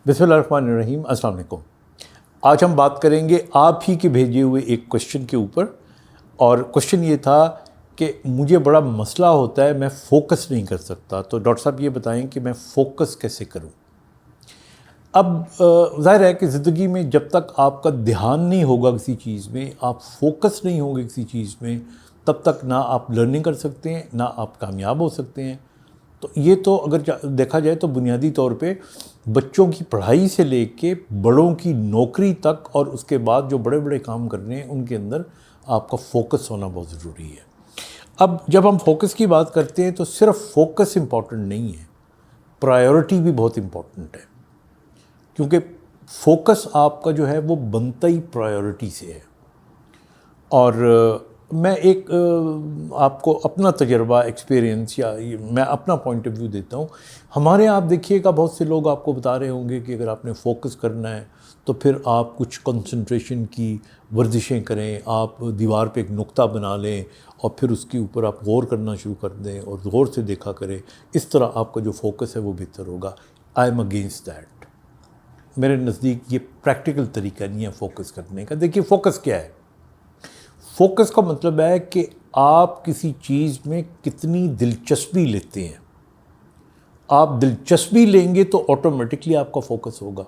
बिस्मिल्लाहिर्रहमानिर्रहीम। अस्सलाम वालेकुम। आज हम बात करेंगे आप ही के भेजे हुए एक क्वेश्चन के ऊपर, और क्वेश्चन ये था कि मुझे बड़ा मसला होता है, मैं फ़ोकस नहीं कर सकता। तो डॉक्टर साहब ये बताएं कि मैं फ़ोकस कैसे करूं। अब ज़ाहिर है कि ज़िंदगी में जब तक आपका ध्यान नहीं होगा किसी चीज़ में, आप फोकस नहीं होंगे किसी चीज़ में, तब तक ना आप लर्निंग कर सकते हैं, ना आप कामयाब हो सकते हैं। तो ये तो अगर देखा जाए तो बुनियादी तौर पे बच्चों की पढ़ाई से लेके बड़ों की नौकरी तक, और उसके बाद जो बड़े बड़े काम करने हैं उनके अंदर आपका फ़ोकस होना बहुत ज़रूरी है। अब जब हम फोकस की बात करते हैं तो सिर्फ फोकस इम्पॉर्टेंट नहीं है, प्रायोरिटी भी बहुत इम्पॉर्टेंट है, क्योंकि फोकस आपका जो है वो बनता ही प्रायोरिटी से है। और मैं एक आपको अपना तजर्बा, एक्सपीरियंस, या मैं अपना पॉइंट ऑफ व्यू देता हूँ। हमारे यहाँ आप देखिएगा बहुत से लोग आपको बता रहे होंगे कि अगर आपने फोकस करना है तो फिर आप कुछ कंसंट्रेशन की वर्जिशें करें, आप दीवार पे एक नुक्ता बना लें और फिर उसके ऊपर आप गौर करना शुरू कर दें और गौर से देखा करें। इस तरह आपका जो फोकस है वो बेहतर होगा। I am against that. मेरे नज़दीक ये प्रैक्टिकल तरीका नहीं है फोकस करने का। देखिए फ़ोकस क्या है? फोकस का मतलब है कि आप किसी चीज़ में कितनी दिलचस्पी लेते हैं। आप दिलचस्पी लेंगे तो ऑटोमेटिकली आपका फोकस होगा।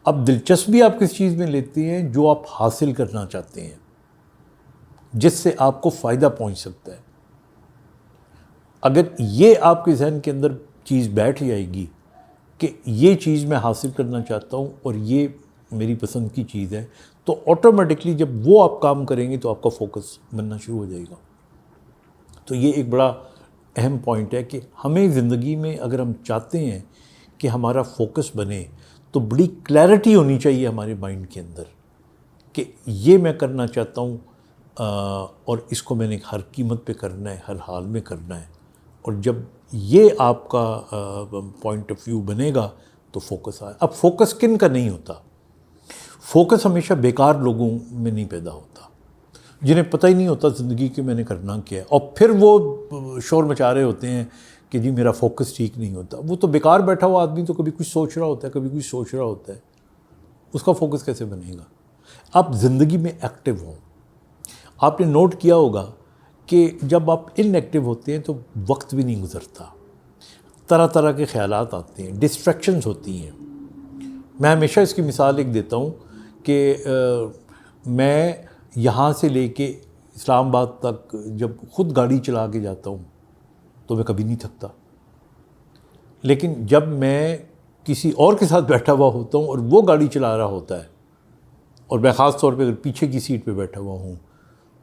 अब दिलचस्पी आप किस चीज़ में लेते हैं? जो आप हासिल करना चाहते हैं, जिससे आपको फ़ायदा पहुंच सकता है। अगर ये आपके जहन के अंदर चीज़ बैठ जाएगी कि ये चीज़ मैं हासिल करना चाहता हूँ और ये मेरी पसंद की चीज़ है, तो ऑटोमेटिकली जब वो आप काम करेंगे तो आपका फोकस बनना शुरू हो जाएगा। तो ये एक बड़ा अहम पॉइंट है कि हमें ज़िंदगी में अगर हम चाहते हैं कि हमारा फोकस बने तो बड़ी क्लैरिटी होनी चाहिए हमारे माइंड के अंदर कि ये मैं करना चाहता हूँ और इसको मैंने हर कीमत पे करना है, हर हाल में करना है। और जब ये आपका पॉइंट ऑफ व्यू बनेगा तो फोकस आए। अब फोकस किन का नहीं होता? फोकस हमेशा बेकार लोगों में नहीं पैदा होता, जिन्हें पता ही नहीं होता ज़िंदगी के मैंने करना क्या है, और फिर वो शोर मचा रहे होते हैं कि जी मेरा फोकस ठीक नहीं होता। वो तो बेकार बैठा हुआ आदमी तो कभी कुछ सोच रहा होता है, कभी कुछ सोच रहा होता है, उसका फोकस कैसे बनेगा? आप ज़िंदगी में एक्टिव हो। आपने नोट किया होगा कि जब आप इनएक्टिव होते हैं तो वक्त भी नहीं गुजरता, तरह तरह के ख़यालात आते हैं, डिस्ट्रैक्शंस होती हैं। मैं हमेशा इसकी मिसाल एक देता हूँ कि मैं यहाँ से लेके इस्लामाबाद तक जब ख़ुद गाड़ी चला के जाता हूँ तो मैं कभी नहीं थकता। लेकिन जब मैं किसी और के साथ बैठा हुआ होता हूँ और वो गाड़ी चला रहा होता है, और मैं ख़ास तौर पे अगर पीछे की सीट पे बैठा हुआ हूँ,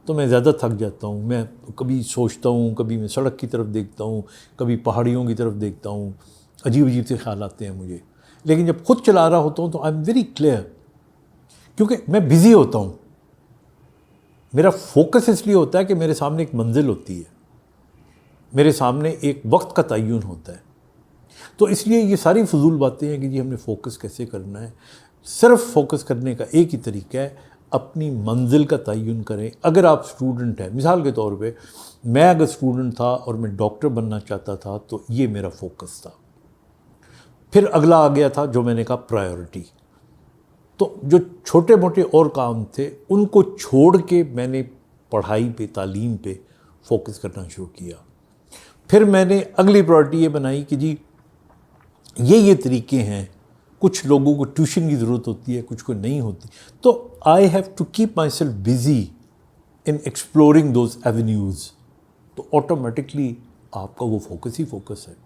तो मैं ज़्यादा थक जाता हूँ। मैं कभी सोचता हूँ, कभी मैं सड़क की तरफ देखता हूँ, कभी पहाड़ियों की तरफ देखता हूँ, अजीब अजीब से ख्याल आते हैं मुझे। लेकिन जब खुद चला रहा होता हूँ तो आई एम वेरी क्लियर, क्योंकि मैं बिज़ी होता हूँ। मेरा फोकस इसलिए होता है कि मेरे सामने एक मंजिल होती है, मेरे सामने एक वक्त का तयन होता है। तो इसलिए ये सारी फजूल बातें हैं कि जी हमने फ़ोकस कैसे करना है। सिर्फ फोकस करने का एक ही तरीका है, अपनी मंजिल का तयन करें। अगर आप स्टूडेंट हैं, मिसाल के तौर पे मैं अगर स्टूडेंट था और मैं डॉक्टर बनना चाहता था तो ये मेरा फोकस था। फिर अगला आ गया था जो मैंने कहा प्रायोरिटी। तो जो छोटे मोटे और काम थे उनको छोड़ के मैंने पढ़ाई पे, तालीम पे फोकस करना शुरू किया। फिर मैंने अगली प्रायोरिटी ये बनाई कि जी ये तरीके हैं। कुछ लोगों को ट्यूशन की ज़रूरत होती है, कुछ को नहीं होती। तो I have to keep myself busy in exploring those avenues. तो ऑटोमेटिकली आपका वो फोकस ही फोकस है।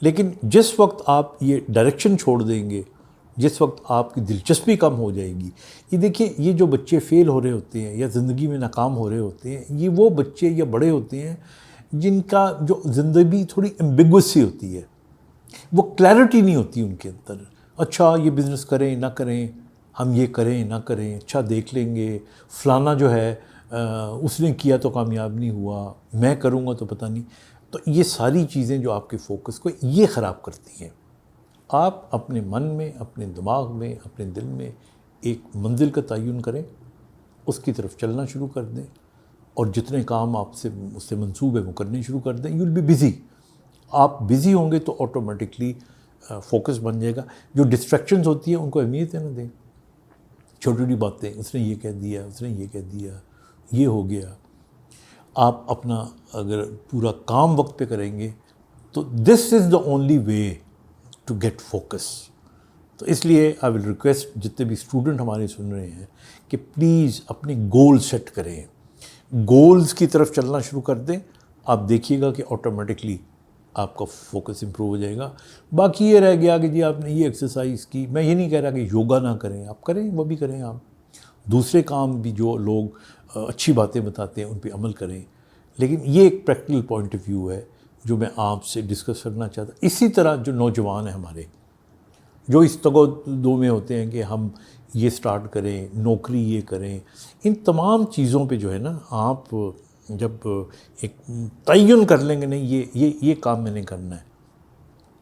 लेकिन जिस वक्त आप ये डायरेक्शन छोड़ देंगे, जिस वक्त आपकी दिलचस्पी कम हो जाएगी, ये देखिए ये जो बच्चे फ़ेल हो रहे होते हैं या ज़िंदगी में नाकाम हो रहे होते हैं, ये वो बच्चे या बड़े होते हैं जिनका जो ज़िंदगी थोड़ी एम्बिगुअस सी होती है, वो क्लैरिटी नहीं होती उनके अंदर। अच्छा ये बिज़नेस करें ना करें, हम ये करें ना करें, अच्छा देख लेंगे, फ़लाना जो है उसने किया तो कामयाब नहीं हुआ, मैं करूँगा तो पता नहीं। तो ये सारी चीज़ें जो आपके फोकस को ये ख़राब करती हैं। आप अपने मन में, अपने दिमाग में, अपने दिल में एक मंजिल का तयन करें, उसकी तरफ चलना शुरू कर दें, और जितने काम आपसे उससे मंसूब है वो करने शुरू कर दें। You will be busy. आप बिज़ी होंगे तो ऑटोमेटिकली فوکس بن جائے گا. جو ڈسٹریکشنز ہوتی ہیں ان کو اہمیت نہ دیں. چھوٹی چھوٹی باتیں, اس نے یہ کہہ دیا, اس نے یہ کہہ دیا, یہ ہو گیا. آپ اپنا اگر پورا کام وقت پہ کریں گے تو this is the only way to get focus. تو اس لیے آئی ول ریکویسٹ جتنے بھی اسٹوڈنٹ ہمارے سن رہے ہیں کہ پلیز اپنے گول سیٹ کریں, گولز کی طرف چلنا شروع کر دیں. آپ دیکھیے گا کہ آٹومیٹکلی آپ کا فوکس امپروو ہو جائے گا. باقی یہ رہ گیا کہ جی آپ نے یہ ایکسرسائز کی, میں یہ نہیں کہہ رہا کہ یوگا نہ کریں, آپ کریں, وہ بھی کریں. آپ دوسرے کام بھی جو لوگ اچھی باتیں بتاتے ہیں ان پہ عمل کریں. لیکن یہ ایک پریکٹیکل پوائنٹ آف ویو ہے جو میں آپ سے ڈسکس کرنا چاہتا ہوں. اسی طرح جو نوجوان ہیں ہمارے, جو اس دو میں ہوتے ہیں کہ ہم یہ سٹارٹ کریں, نوکری یہ کریں, ان تمام چیزوں پہ جو ہے نا, آپ جب ایک تعین کر لیں گے نہیں یہ کام میں نے کرنا ہے,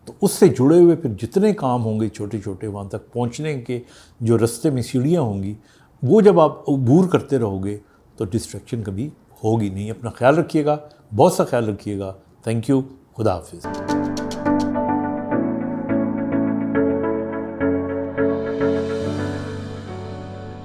تو اس سے جڑے ہوئے پھر جتنے کام ہوں گے چھوٹے چھوٹے وہاں تک پہنچنے کے جو رستے میں سیڑھیاں ہوں گی, وہ جب آپ عبور کرتے رہو گے تو ڈسٹریکشن کبھی ہوگی نہیں. اپنا خیال رکھیے گا, بہت سا خیال رکھیے گا. Thank you. خدا حافظ.